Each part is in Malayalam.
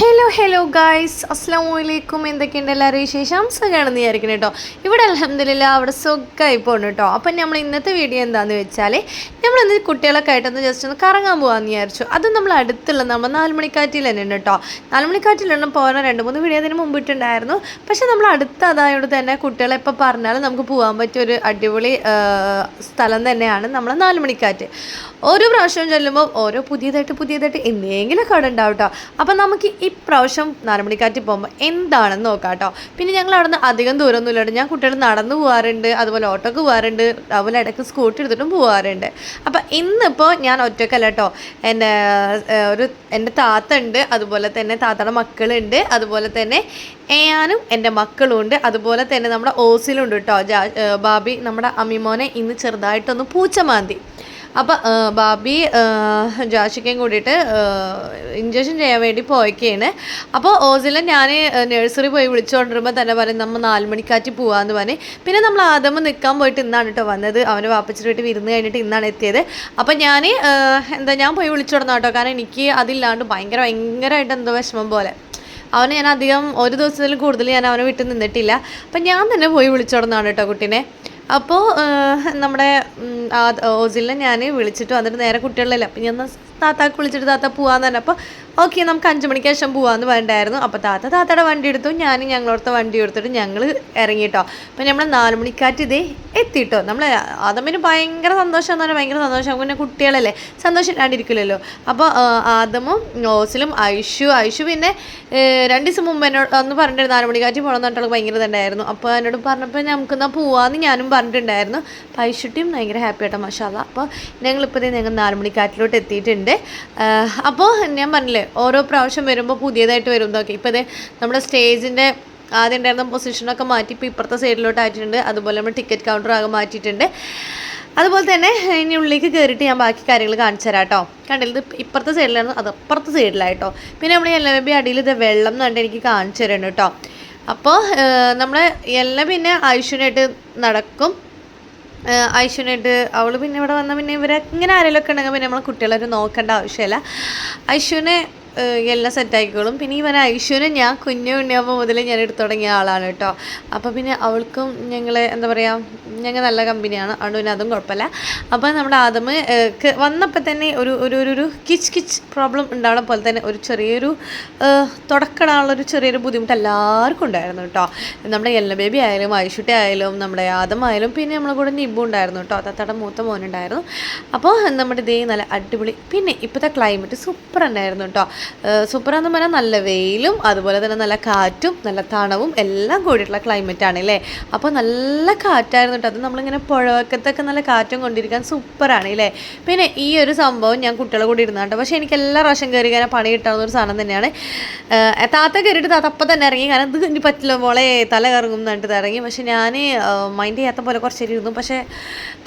ഹലോ ഹലോ ഗായ്സ്, അസ്സലാമു അലൈക്കും. എന്തൊക്കെയുണ്ട് എല്ലാവരും വിശേഷം? സുഖമാണെന്ന് വിചാരിക്കണം കേട്ടോ. ഇവിടെ അൽഹംദുലില്ലാ അവിടെ സുഖമായി പോകുന്നു കേട്ടോ. അപ്പം നമ്മൾ ഇന്നത്തെ വീഡിയോ എന്താണെന്ന് വെച്ചാൽ നമ്മളിന്ന് കുട്ടികളൊക്കെ ആയിട്ടൊന്ന് ജസ്റ്റ് ഒന്ന് കറങ്ങാൻ പോകാമെന്ന് വിചാരിച്ചു. അത് നമ്മൾ അടുത്തുള്ള നമ്മൾ നാലുമണിക്കാറ്റിൽ തന്നെ ഉണ്ട് കേട്ടോ. നാലുമണിക്കാറ്റിലുള്ള പോകാൻ 2-3 വീഡിയോ അതിന് മുമ്പിട്ടുണ്ടായിരുന്നു. പക്ഷേ നമ്മൾ അടുത്ത് അതായത് തന്നെ കുട്ടികളെ ഇപ്പോൾ പറഞ്ഞാൽ നമുക്ക് പോകാൻ പറ്റിയൊരു അടിപൊളി സ്ഥലം തന്നെയാണ് നമ്മളെ നാലുമണിക്കാറ്റ്. ഓരോ പ്രാവശ്യവും ചെല്ലുമ്പോൾ ഓരോ പുതിയതായിട്ട് എന്തെങ്കിലും കട ഉണ്ടാവും കേട്ടോ. അപ്പം നമുക്ക് ഇപ്രാവശ്യം നാലുമണിക്കാറ്റിൽ പോകുമ്പോൾ എന്താണെന്ന് നോക്കാം കേട്ടോ. പിന്നെ ഞങ്ങൾ അവിടെ നിന്ന് അധികം ദൂരമൊന്നും ഇല്ലാണ്ട് ഞാൻ കുട്ടികൾ നടന്നു പോകാറുണ്ട്, അതുപോലെ ഓട്ടോക്ക് പോകാറുണ്ട്, അതുപോലെ ഇടയ്ക്ക് സ്കൂട്ടി എടുത്തിട്ടും പോകാറുണ്ട്. അപ്പം ഇന്നിപ്പോൾ ഞാൻ ഒറ്റക്കല്ല കേട്ടോ. എൻ്റെ താത്ത ഉണ്ട്, അതുപോലെ തന്നെ താത്തയുടെ മക്കളുണ്ട്, അതുപോലെ തന്നെ ഞാനും എൻ്റെ മക്കളും ഉണ്ട്, അതുപോലെ തന്നെ നമ്മുടെ ഓസിലുണ്ട് കേട്ടോ. ബാബി നമ്മുടെ അമ്മിമോനെ ഇന്ന് ചെറുതായിട്ടൊന്ന് പൂച്ച മാന്തി. അപ്പോൾ ബാബി ജാഷിക്കയും കൂടിയിട്ട് ഇഞ്ചക്ഷൻ ചെയ്യാൻ വേണ്ടി പോയിക്കാണ്. അപ്പോൾ ഓസിലെ ഞാൻ നഴ്സറി പോയി വിളിച്ചുകൊണ്ടിരുമ്പോൾ തന്നെ പറയും നമ്മൾ 4 മണിക്കാറ്റ് പോകാമെന്ന് പറഞ്ഞ്. പിന്നെ നമ്മൾ ആദ്യം നിൽക്കാൻ പോയിട്ട് ഇന്നാണ് കേട്ടോ വന്നത്. അവന് വാപ്പച്ചിട്ട് വിരുന്ന് കഴിഞ്ഞിട്ട് ഇന്നാണ് എത്തിയത്. അപ്പം ഞാൻ പോയി വിളിച്ചു തുടങ്ങാം കേട്ടോ. കാരണം എനിക്ക് അതില്ലാണ്ട് ഭയങ്കരമായിട്ട് എന്തോ വിഷമം പോലെ. അവനെ ഞാൻ അധികം ഒരു ദിവസത്തിൽ കൂടുതൽ ഞാൻ അവനെ വിട്ട് നിന്നിട്ടില്ല. അപ്പം ഞാൻ തന്നെ പോയി വിളിച്ചു തുടങ്ങാണ് കേട്ടോ കുട്ടീനെ. അപ്പോൾ നമ്മുടെ ഓസിലിനെ ഞാൻ വിളിച്ചിട്ട് വന്നിട്ട് നേരെ കുട്ടികളിലല്ല. അപ്പം ഞാൻ താത്താക്ക് വിളിച്ചിട്ട് താത്ത പോകാമെന്ന് തന്നെ. അപ്പോൾ ഓക്കെ നമുക്ക് 5 മണിക്ക് ശേഷം പോകാമെന്ന് പറഞ്ഞിട്ടായിരുന്നു. അപ്പോൾ താത്തയുടെ വണ്ടി എടുത്തു, ഞങ്ങളോടത്തെ വണ്ടി എടുത്തിട്ട് ഞങ്ങൾ ഇറങ്ങിയിട്ടോ. അപ്പോൾ നമ്മൾ 4 മണിക്കാറ്റ് ഇതേ എത്തിയിട്ടോ. നമ്മൾ ആദമിന് ഭയങ്കര സന്തോഷം എന്ന് പറഞ്ഞാൽ ഭയങ്കര സന്തോഷം. പിന്നെ കുട്ടികളല്ലേ, സന്തോഷം ഇല്ലാണ്ടിരിക്കില്ലല്ലോ. അപ്പോൾ ആദമും ഓസിലും ഐഷു പിന്നെ 2 ദിവസം മുമ്പ് എന്നോട് ഒന്ന് പറഞ്ഞിട്ട് 4 മണിക്കാറ്റ് പോകണം എന്ന് പറഞ്ഞിട്ട് ഭയങ്കര ഇതുണ്ടായിരുന്നു. അപ്പോൾ എന്നോട് പറഞ്ഞപ്പോൾ നമുക്കെന്നാൽ പോവാമെന്ന് ഞാനും പറഞ്ഞിട്ടുണ്ടായിരുന്നു. അപ്പോൾ ഐഷുട്ടിയും ഭയങ്കര ഹാപ്പി ആയിട്ടോ, മാഷാ അല്ലാഹ്. അപ്പോൾ ഞങ്ങൾ 4 മണിക്കാറ്റിലോട്ട് എത്തിയിട്ടുണ്ട്. അപ്പോൾ ഞാൻ പറഞ്ഞില്ലേ ഓരോ പ്രാവശ്യം വരുമ്പോൾ പുതിയതായിട്ട് വരും എന്നൊക്കെ. ഇപ്പോൾ ഇതേ നമ്മുടെ സ്റ്റേജിൻ്റെ ആദ്യം ഉണ്ടായിരുന്ന പൊസിഷനൊക്കെ മാറ്റി ഇപ്പോൾ ഇപ്പുറത്തെ സൈഡിലോട്ട് ആയിട്ടുണ്ട്. അതുപോലെ നമ്മൾ ടിക്കറ്റ് കൗണ്ടർ ആകെ മാറ്റിയിട്ടുണ്ട്. അതുപോലെ തന്നെ ഇനി ഉള്ളിലേക്ക് കയറിയിട്ട് ഞാൻ ബാക്കി കാര്യങ്ങൾ കാണിച്ചു തരാം കേട്ടോ. കണ്ടില്ല, ഇത് ഇപ്പുറത്തെ സൈഡിലായിരുന്നു, അത് അപ്പുറത്തെ സൈഡിലായിട്ടോ. പിന്നെ നമ്മൾ എല്ലാം അടിയിൽ ഇത് വെള്ളം എന്ന് പറഞ്ഞിട്ട് എനിക്ക് കാണിച്ചു തരണം കേട്ടോ. അപ്പോൾ നമ്മൾ എല്ലാം പിന്നെ ഐശ്വര്യമായിട്ട് നടക്കും. ഐശ്വര്യമായിട്ട് അവൾ പിന്നെ ഇവിടെ വന്നാൽ പിന്നെ ഇവരെ ഇങ്ങനെ ആരെങ്കിലുമൊക്കെ ഉണ്ടെങ്കിൽ പിന്നെ നമ്മൾ കുട്ടികളൊരു നോക്കേണ്ട ആവശ്യമില്ല. ഐശ്വര്യനെ എല്ലാം സെറ്റാക്കിക്കോളും. പിന്നെ ഐശ്വര്യ ഞാൻ ഉണ്ണിയപ്പോൾ മുതൽ ഞാൻ എടുത്തു തുടങ്ങിയ ആളാണ് കേട്ടോ. അപ്പോൾ പിന്നെ അവൾക്കും ഞങ്ങൾ നല്ല കമ്പനിയാണ്, അതുകൊണ്ട് പിന്നെ അതും കുഴപ്പമില്ല. അപ്പോൾ നമ്മുടെ ആദമ് വന്നപ്പോൾ തന്നെ ഒരു കിച്ച് പ്രോബ്ലം ഉണ്ടാവണ പോലെ തന്നെ ഒരു ചെറിയൊരു തുടക്കമുള്ളൊരു ചെറിയൊരു ബുദ്ധിമുട്ട് എല്ലാവർക്കും ഉണ്ടായിരുന്നു കേട്ടോ. നമ്മുടെ എല്ല ബേബി ആയാലും ഐഷുട്ടി ആയാലും നമ്മുടെ ആദമായാലും പിന്നെ നമ്മളെ കൂടെ നിബു ഉണ്ടായിരുന്നു കേട്ടോ, താത്തയുടെ മൂത്ത മോനുണ്ടായിരുന്നു. അപ്പോൾ നമ്മുടെ ഇതേ നല്ല അടിപൊളി. പിന്നെ ഇപ്പോഴത്തെ ക്ലൈമറ്റ് സൂപ്പർ ഉണ്ടായിരുന്നു കേട്ടോ. സൂപ്പറാന്ന് പറഞ്ഞാൽ നല്ല വെയിലും അതുപോലെ തന്നെ നല്ല കാറ്റും നല്ല തണവും എല്ലാം കൂടിയിട്ടുള്ള ക്ലൈമറ്റാണ് അല്ലേ. അപ്പോൾ നല്ല കാറ്റായിരുന്നു കേട്ടോ. അത് നമ്മളിങ്ങനെ പുഴവക്കത്തൊക്കെ നല്ല കാറ്റും കൊണ്ടിരിക്കാൻ സൂപ്പറാണ് അല്ലേ. പിന്നെ ഈ ഒരു സംഭവം ഞാൻ കുട്ടികളെ കൂടി ഇരുന്ന കേട്ടോ. പക്ഷേ എനിക്ക് എല്ലാ പ്രാവശ്യം കയറി കഴിഞ്ഞാൽ പണി കിട്ടാവുന്ന ഒരു സാധനം തന്നെയാണ്. താത്ത കയറിയിട്ട് താത്ത അപ്പം തന്നെ ഇറങ്ങി, കാരണം ഇത് ഇനി പറ്റില്ല മോളെ തല കറങ്ങും എന്ന് പറഞ്ഞിട്ട് ഇറങ്ങി. പക്ഷേ ഞാൻ മൈൻഡ് ചെയ്യാത്ത പോലെ കുറച്ചേരി ഇരുന്നു. പക്ഷേ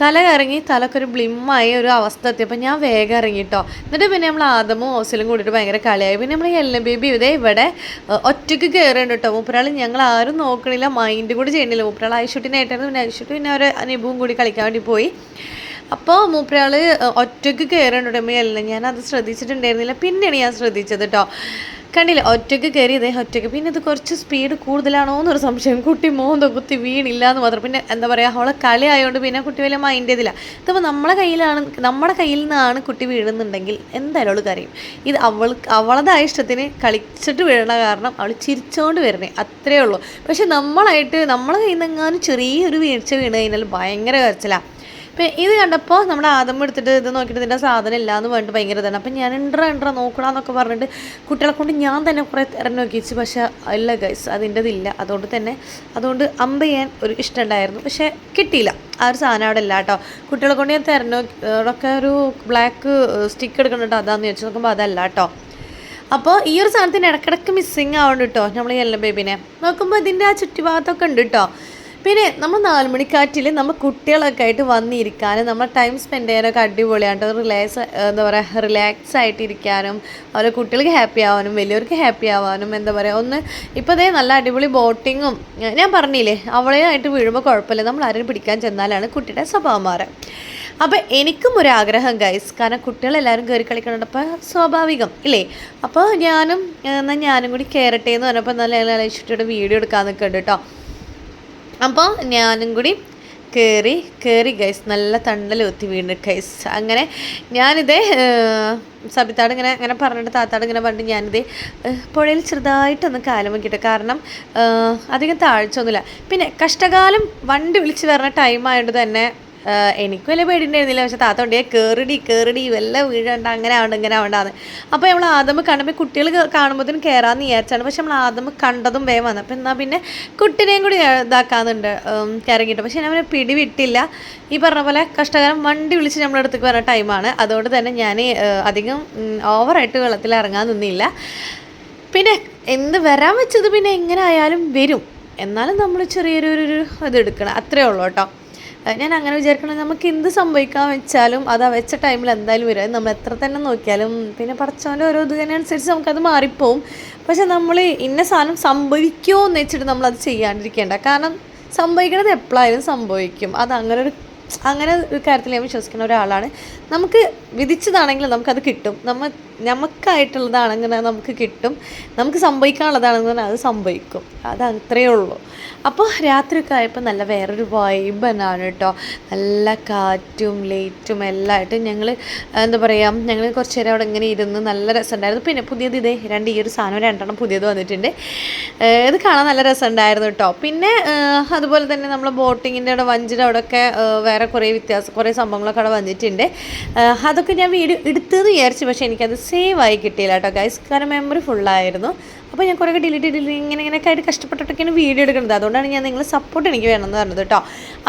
തല കറങ്ങി, തലക്കൊരു ബ്ലിമ്മായ ഒരു അവസ്ഥ എത്തിയപ്പോൾ ഞാൻ വേഗം ഇറങ്ങി കേട്ടോ. എന്നിട്ട് പിന്നെ നമ്മൾ ആദമും ഓസിലും കൂടിയിട്ട് ഭയങ്കര കളിയായി. പിന്നെ നമ്മൾ എല്ലാം ബേബി ഇതേ ഇവിടെ ഒറ്റയ്ക്ക് കയറുന്നുണ്ട് കേട്ടോ. മൂപ്പരാൾ ഞങ്ങൾ ആരും നോക്കണില്ല, മൈൻഡ് കൂടി ചെയ്യണില്ല. മൂപ്പരാൾ ഐഷുട്ടിനായിട്ടായിരുന്നു. പിന്നെ ഐഷുട്ടി പിന്നെ അവർ നിബുവും കൂടി കളിക്കാൻ വേണ്ടി പോയി. അപ്പോൾ മൂപ്പരാൾ ഒറ്റയ്ക്ക് കയറുന്നുണ്ട് എല്ലാം. ഞാനത് ശ്രദ്ധിച്ചിട്ടുണ്ടായിരുന്നില്ല, പിന്നെയാണ് ഞാൻ ശ്രദ്ധിച്ചത് കേട്ടോ. കണ്ടില്ല, ഒറ്റയ്ക്ക് കയറി ഇതേ ഒറ്റയ്ക്ക്. പിന്നെ ഇത് കുറച്ച് സ്പീഡ് കൂടുതലാണോ എന്നൊരു സംശയം. കുട്ടി മോന്ത കുത്തി വീണില്ല എന്ന് മാത്രം. പിന്നെ അവളെ കളി ആയതുകൊണ്ട് പിന്നെ കുട്ടി വലിയ മൈൻഡ് ചെയ്തില്ല. ഇതിപ്പോൾ നമ്മുടെ കയ്യിൽ നിന്നാണ് കുട്ടി വീഴുന്നുണ്ടെങ്കിൽ എന്തായാലും അവൾ കരയും. ഇത് അവളതായ ഇഷ്ടത്തിന് കളിച്ചിട്ട് വീഴണ കാരണം അവൾ ചിരിച്ചുകൊണ്ട് വരണേ, അത്രയേ ഉള്ളൂ. പക്ഷെ നമ്മളെ കയ്യിൽ നിന്നെങ്ങാനും ചെറിയൊരു വീഴ്ച വീണ് കഴിഞ്ഞാൽ ഭയങ്കര കരച്ചിലാണ്. ഇപ്പം ഇത് കണ്ടപ്പോൾ നമ്മുടെ ആദം എടുത്തിട്ട് ഇത് നോക്കിയിട്ട് ഇതിൻ്റെ സാധനം ഇല്ല എന്ന് പറഞ്ഞിട്ട് ഭയങ്കര ഇതാണ്. അപ്പം ഞാൻ എണ്ട്ര നോക്കണമെന്നൊക്കെ പറഞ്ഞിട്ട് കുട്ടികളെ കൊണ്ട് ഞാൻ തന്നെ കുറേ തിരഞ്ഞു നോക്കിച്ചു. പക്ഷേ അല്ല ഗൈസ്, അതിൻ്റെതില്ല. അതുകൊണ്ട് അമ്പ് ചെയ്യാൻ ഒരു ഇഷ്ടമുണ്ടായിരുന്നു, പക്ഷേ കിട്ടിയില്ല. ആ ഒരു സാധനം അവിടെ ഇല്ല കേട്ടോ. കുട്ടികളെ കൊണ്ട് ഞാൻ തിരഞ്ഞൊക്കെ ഒരു ബ്ലാക്ക് സ്റ്റിക്ക് എടുക്കുന്നുണ്ട്, അതാന്ന് ചോദിച്ചു നോക്കുമ്പോൾ അതല്ല കേട്ടോ. അപ്പോൾ ഈ ഒരു സാധനത്തിന് ഇടയ്ക്കിടയ്ക്ക് മിസ്സിങ് ആവുന്നുണ്ട് കേട്ടോ. നമ്മൾ എല്ലാം ബേബിനെ നോക്കുമ്പോൾ ഇതിൻ്റെ ആ ചുറ്റുഭാഗത്തൊക്കെ ഉണ്ട് കേട്ടോ. പിന്നെ നമ്മൾ 4 മണിക്കാറ്റിൽ നമ്മൾ കുട്ടികളൊക്കെ ആയിട്ട് വന്നിരിക്കാനും നമ്മൾ ടൈം സ്പെൻഡ് ചെയ്യാനൊക്കെ അടിപൊളിയാണ്. റിലാക്സ് ആയിട്ടിരിക്കാനും അതുപോലെ കുട്ടികൾക്ക് ഹാപ്പി ആവാനും വലിയവർക്ക് ഹാപ്പി ആവാനും ഇപ്പോൾ അതേ നല്ല അടിപൊളി ബോട്ടിങ്ങും. ഞാൻ പറഞ്ഞില്ലേ അവളെ ആയിട്ട് വീഴുമ്പോൾ കുഴപ്പമില്ല, നമ്മൾ ആരെയും പിടിക്കാൻ ചെന്നാലാണ് കുട്ടിയുടെ സ്വഭാവം മാറുക. അപ്പോൾ എനിക്കും ഒരാഗ്രഹം ഗൈസ്, കാരണം കുട്ടികളെല്ലാവരും കയറി കളിക്കണപ്പോൾ സ്വാഭാവികം ഇല്ലേ. അപ്പോൾ എന്നാൽ ഞാനും കൂടി കയറട്ടെ എന്ന് പറഞ്ഞപ്പോൾ നല്ല ലക്ഷ്യത്തോടെ വീഡിയോ എടുക്കാൻ നിൽക്കുന്നുണ്ട് കേട്ടോ. അപ്പോൾ ഞാനും കൂടി കയറി ഗൈസ്, നല്ല തണ്ടലൊത്തി വീണ് ഗൈസ്. അങ്ങനെ ഞാനിതേ സബിത്താട് ഇങ്ങനെ പറഞ്ഞിട്ട് താത്താട് ഇങ്ങനെ പറഞ്ഞിട്ട് ഞാനിത് പുഴയിൽ ചെറുതായിട്ടൊന്ന് കാലം വയ്ക്കട്ടെ, കാരണം അധികം താഴ്ചയൊന്നുമില്ല. പിന്നെ കഷ്ടകാലം വണ്ടി വിളിച്ച് വരുന്ന ടൈം ആയതുകൊണ്ട് തന്നെ എനിക്കും വലിയ പേടിയുണ്ടായിരുന്നില്ല. പക്ഷേ താത്ത കൊണ്ടേ കയറിടി വല്ല വീഴണ്ട, അങ്ങനെ ആവണ്ട ഇങ്ങനെ ആവണ്ടാന്ന്. അപ്പോൾ നമ്മൾ ആദ്യം കണ്ടപ്പോൾ കുട്ടികൾ കാണുമ്പോഴത്തേനും കയറാമെന്ന് വിചാരിച്ചാണ്. പക്ഷെ നമ്മൾ ആദ്യം കണ്ടതും വേഗം വന്നു. അപ്പോൾ എന്നാൽ പിന്നെ കുട്ടിനെയും കൂടി ഇതാക്കാന്നുണ്ട് കയറിക്കിട്ട്. പക്ഷെ ഞാൻ പിടിവിട്ടില്ല. ഈ പറഞ്ഞ പോലെ കഷ്ടകാലം വണ്ടി വിളിച്ച് നമ്മളടുത്തേക്ക് വരുന്ന ടൈമാണ്. അതുകൊണ്ട് തന്നെ ഞാൻ അധികം ഓവറായിട്ട് വെള്ളത്തിൽ ഇറങ്ങാൻ നിന്നില്ല. പിന്നെ എന്ത് വരാൻ വെച്ചത് പിന്നെ എങ്ങനെ ആയാലും വരും, എന്നാലും നമ്മൾ ചെറിയൊരു ഇതെടുക്കണം, അത്രേ ഉള്ളൂ കേട്ടോ. ഞാൻ അങ്ങനെ വിചാരിക്കണം, നമുക്ക് എന്ത് സംഭവിക്കാൻ വെച്ചാലും അത് വെച്ച ടൈമിൽ എന്തായാലും വരും. നമ്മൾ എത്ര തന്നെ നോക്കിയാലും പിന്നെ പടച്ചവൻ്റെ ഓരോ ഇതിനനുസരിച്ച് നമുക്കത് മാറിപ്പോവും. പക്ഷെ നമ്മൾ ഇന്ന സാധനം സംഭവിക്കുമോ എന്ന് വെച്ചിട്ട് നമ്മളത് ചെയ്യാണ്ടിരിക്കേണ്ട, കാരണം സംഭവിക്കണത് എപ്പോഴായാലും സംഭവിക്കും. അത് അങ്ങനെ ഒരു കാര്യത്തിൽ ഞാൻ വിശ്വസിക്കുന്ന ഒരാളാണ്. നമുക്ക് വിധിച്ചതാണെങ്കിൽ നമുക്കത് കിട്ടും, നമുക്കായിട്ടുള്ളതാണെങ്കിൽ നമുക്ക് കിട്ടും, നമുക്ക് സംഭവിക്കാനുള്ളതാണെങ്കിൽ അത് സംഭവിക്കും. അത് അത്രയേ ഉള്ളൂ. അപ്പോൾ രാത്രിയൊക്കെ ആയപ്പോൾ നല്ല വേറൊരു വൈബ് തന്നെയാണ് കേട്ടോ. നല്ല കാറ്റും ലൈറ്റും എല്ലാം ആയിട്ട് ഞങ്ങൾ എന്താ പറയുക, ഞങ്ങൾ കുറച്ച് നേരം അവിടെ ഇങ്ങനെ ഇരുന്ന് നല്ല രസമുണ്ടായിരുന്നു. പിന്നെ പുതിയത് ഈ ഒരു സാധനം 2 പുതിയത് വന്നിട്ടുണ്ട്. ഇത് കാണാൻ നല്ല രസമുണ്ടായിരുന്നു കേട്ടോ. പിന്നെ അതുപോലെ തന്നെ നമ്മൾ ബോട്ടിങ്ങിൻ്റെ അവിടെ വഞ്ചിയുടെ അവിടെയൊക്കെ വേറെ കുറേ സംഭവങ്ങളൊക്കെ അവിടെ വന്നിട്ടുണ്ട്. അതൊക്കെ ഞാൻ വീഡിയോ എടുത്തതെന്ന് വിചാരിച്ചു, പക്ഷേ എനിക്കത് സേവായി കിട്ടിയില്ല കേട്ടോ ഗൈസ്, കാരണം മെമ്മറി ഫുള്ളായിരുന്നു. അപ്പോൾ ഞാൻ കുറേ ഡിലീറ്റ് ഇങ്ങനെയൊക്കെ ആയിട്ട് കഷ്ടപ്പെട്ടിട്ടൊക്കെയാണ് വീഡിയോ എടുക്കുന്നത്. അതുകൊണ്ടാണ് ഞാൻ നിങ്ങളെ സപ്പോർട്ട് എനിക്ക് വേണമെന്ന് പറഞ്ഞത് കേട്ടോ.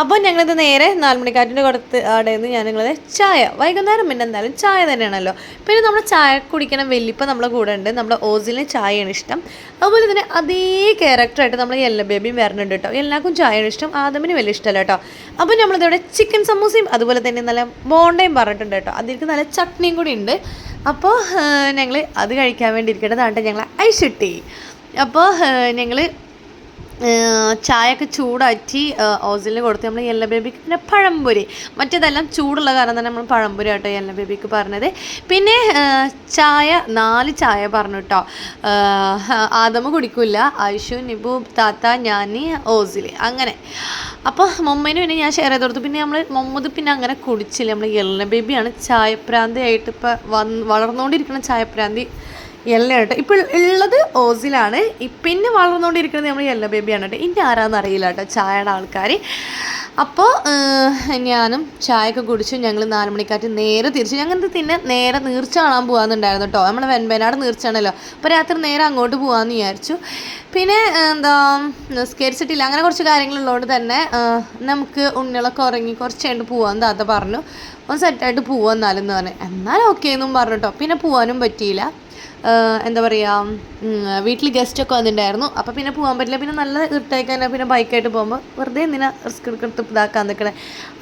അപ്പോൾ ഞങ്ങളിത് നേരെ 4 മണിക്കാറ്റിൻ്റെ അവിടെ നിന്ന് ഞാൻ നിങ്ങളത് ചായ, വൈകുന്നേരം പിന്നെ എന്തായാലും ചായ തന്നെയാണല്ലോ. പിന്നെ നമ്മൾ ചായ കുടിക്കണ വലിപ്പം നമ്മളെ കൂടെ ഉണ്ട്. നമ്മുടെ ഓസിലിന് ചായയാണ് ഇഷ്ടം. അതുപോലെ തന്നെ അതേ ക്യാരക്ടറായിട്ട് നമ്മൾ യെല്ലോ ബേബിയും വരുന്നുണ്ട് കേട്ടോ. എല്ലാവർക്കും ചായയാണ് ഇഷ്ടം, ആദമിന് വലിയ ഇഷ്ടമല്ല കേട്ടോ. അപ്പോൾ നമ്മളിതവിടെ ചിക്കൻ സമൂസയും അതുപോലെ തന്നെ നല്ല ബോണ്ടയും പറഞ്ഞിട്ടുണ്ട് കേട്ടോ. അതിലേക്ക് നല്ല ചട്നിയും കൂടി ഉണ്ട്. അപ്പോൾ ഞങ്ങൾ അത് കഴിക്കാൻ വേണ്ടി ഇരിക്കേണ്ടതാണ് ഞങ്ങൾ ഐശുട്ടി. അപ്പോൾ ഞങ്ങൾ ചായയൊക്കെ ചൂടാറ്റി ഓസിലിന് കൊടുത്ത് നമ്മൾ യെല്ലോ ബേബിക്ക് പിന്നെ പഴംപൊരി, മറ്റേതെല്ലാം ചൂടുള്ള കാരണം തന്നെ നമ്മൾ പഴംപൊരി ആട്ടോ യെല്ലോ ബേബിക്ക് പറഞ്ഞത്. പിന്നെ ചായ 4 ചായ പറഞ്ഞു കേട്ടോ. ആദമ കുടിക്കില്ല, ഐഷു, നിബു, താത്ത, ഞാൻ, ഓസിൽ അങ്ങനെ. അപ്പോൾ മമ്മേനും പിന്നെ ഞാൻ ഷെയർ ചെയ്ത് കൊടുത്തു. പിന്നെ നമ്മൾ മമ്മൂത് പിന്നെ അങ്ങനെ കുടിച്ചില്ല. നമ്മൾ യെല്ലോ ബേബിയാണ് ചായപ്രാന്തി ആയിട്ട് ഇപ്പോൾ വളർന്നുകൊണ്ടിരിക്കുന്ന ചായപ്രാന്തി യെല്ലോ കേട്ടോ. ഇപ്പോൾ ഉള്ളത് ഓസിലാണ്, പിന്നെ വളർന്നുകൊണ്ടിരിക്കുന്നത് നമ്മൾ യെല്ലോ ബേബിയാണ് കേട്ടോ. ഇനി ആരാന്ന് അറിയില്ല കേട്ടോ ചായയുടെ ആൾക്കാർ. അപ്പോൾ ഞാനും ചായയൊക്കെ കുടിച്ചു. ഞങ്ങൾ 4 മണിക്കാറ്റ് നേരെ തിരിച്ചു. ഞങ്ങൾക്ക് പിന്നെ നേരെ നീർച്ച കാണാൻ പോകാമെന്നുണ്ടായിരുന്നു കേട്ടോ. നമ്മൾ വെൻപനാട് നീർച്ചയാണല്ലോ, അപ്പോൾ രാത്രി നേരെ അങ്ങോട്ട് പോകാമെന്ന് വിചാരിച്ചു. പിന്നെ നിസ്കരിച്ചിട്ടില്ല, അങ്ങനെ കുറച്ച് കാര്യങ്ങളുള്ളതുകൊണ്ട് തന്നെ നമുക്ക് ഉണ്ണികളൊക്കെ ഉറങ്ങി കുറച്ച് കഴിഞ്ഞിട്ട് പോകാമെന്ന് താത്ത പറഞ്ഞു. ഒന്ന് സെറ്റായിട്ട് പോകാമെന്നാലെന്ന് പറഞ്ഞു. എന്നാൽ ഓക്കെ എന്നും പറഞ്ഞു കേട്ടോ. പിന്നെ പോകാനും പറ്റിയില്ല. എന്താ പറയുക, വീട്ടിൽ ഗസ്റ്റൊക്കെ വന്നിട്ടുണ്ടായിരുന്നു. അപ്പോൾ പിന്നെ പോകാൻ പറ്റില്ല. പിന്നെ നല്ല ഇരുട്ടായിക്കാൻ പിന്നെ ബൈക്കായിട്ട് പോകുമ്പോൾ വെറുതെ എന്തിനാ റിസ്ക് എടുത്ത് ഇതാക്കാൻ നിൽക്കണേ.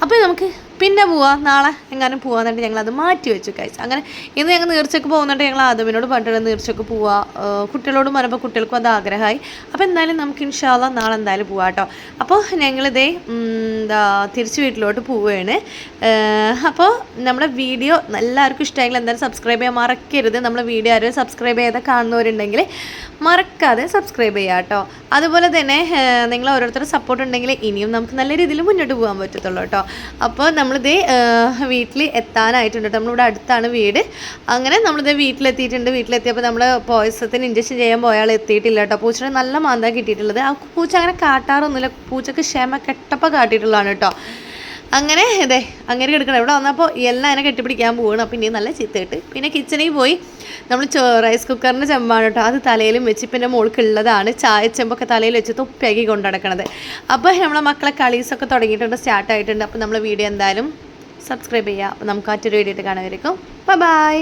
അപ്പോൾ നമുക്ക് പിന്നെ പോവാം, നാളെ എങ്ങാനും പോകാമെന്നിട്ട് ഞങ്ങളത് മാറ്റി വെച്ചു കഴിച്ചു. അങ്ങനെ ഇന്ന് ഞങ്ങൾ നീർച്ചയ്ക്ക് പോകുന്നുണ്ട്. ഞങ്ങൾ ആദമിനോട് പറഞ്ഞിട്ട് നീർച്ചയ്ക്ക് പോവാം, കുട്ടികളോടും പറഞ്ഞപ്പോൾ കുട്ടികൾക്കും അത് ആഗ്രഹമായി. അപ്പോൾ എന്തായാലും നമുക്ക് ഇൻഷാ അല്ലാ നാളെ എന്തായാലും പോവാം കേട്ടോ. അപ്പോൾ ഞങ്ങളിതേ തിരിച്ച് വീട്ടിലോട്ട് പോവുകയാണ്. അപ്പോൾ നമ്മുടെ വീഡിയോ എല്ലാവർക്കും ഇഷ്ടമായെങ്കിൽ എന്തായാലും സബ്സ്ക്രൈബ് ചെയ്യാൻ മറക്കരുത്. നമ്മളെ വീഡിയോ ആരും സബ്സ്ക്രൈബ് ചെയ്ത് കാണുന്നവരുണ്ടെങ്കിൽ മറക്കാതെ സബ്സ്ക്രൈബ് ചെയ്യുക കേട്ടോ. അതുപോലെ തന്നെ നിങ്ങൾ ഓരോരുത്തരുടെ സപ്പോർട്ട് ഉണ്ടെങ്കിൽ ഇനിയും നമുക്ക് നല്ല രീതിയിൽ മുന്നോട്ട് പോകാൻ പറ്റത്തുള്ളൂ കേട്ടോ. അപ്പോൾ നമ്മളിത് വീട്ടിൽ എത്താനായിട്ടുണ്ട് കേട്ടോ. നമ്മളിവിടെ അടുത്താണ് വീട്. അങ്ങനെ നമ്മളിത് വീട്ടിലെത്തിയിട്ടുണ്ട്. വീട്ടിലെത്തിയപ്പോൾ നമ്മൾ പോയസത്തിന് ഇഞ്ചക്ഷൻ ചെയ്യാൻ പോയാൽ എത്തിയിട്ടില്ല കേട്ടോ. പൂച്ചയുടെ നല്ല മാന്താ കിട്ടിയിട്ടുള്ളത്. ആ പൂച്ച അങ്ങനെ കാട്ടാറൊന്നുമില്ല, പൂച്ചക്ക് ക്ഷമ കെട്ടപ്പം കാട്ടിയിട്ടുള്ളതാണ് കേട്ടോ. അങ്ങനെ അങ്ങനെ എടുക്കണം. ഇവിടെ വന്നപ്പോൾ എല്ലാം അതിനെ കെട്ടിപ്പിടിക്കാൻ പോവുകയാണ്. അപ്പോൾ ഇനി നല്ല ചീത്തയിട്ട് പിന്നെ കിച്ചണിൽ പോയി നമ്മൾ റൈസ് കുക്കറിൻ്റെ ചെമ്പാണ് കേട്ടോ. അത് തലയിലും വെച്ച് പിന്നെ മോൾക്കുള്ളതാണ് ചായ ചെമ്പൊക്കെ തലയിൽ വെച്ച് തൊപ്പിയാക്കി കൊണ്ടു നടക്കണത്. അപ്പോൾ നമ്മളെ മക്കളെ കളീസൊക്കെ തുടങ്ങിയിട്ടുണ്ട്, സ്റ്റാർട്ടായിട്ടുണ്ട്. അപ്പോൾ നമ്മൾ വീഡിയോ എന്തായാലും സബ്സ്ക്രൈബ് ചെയ്യുക. അപ്പോൾ നമുക്ക് മറ്റൊരു വീഡിയോ ആയിട്ട് കാണുമായിരിക്കും. ബൈ.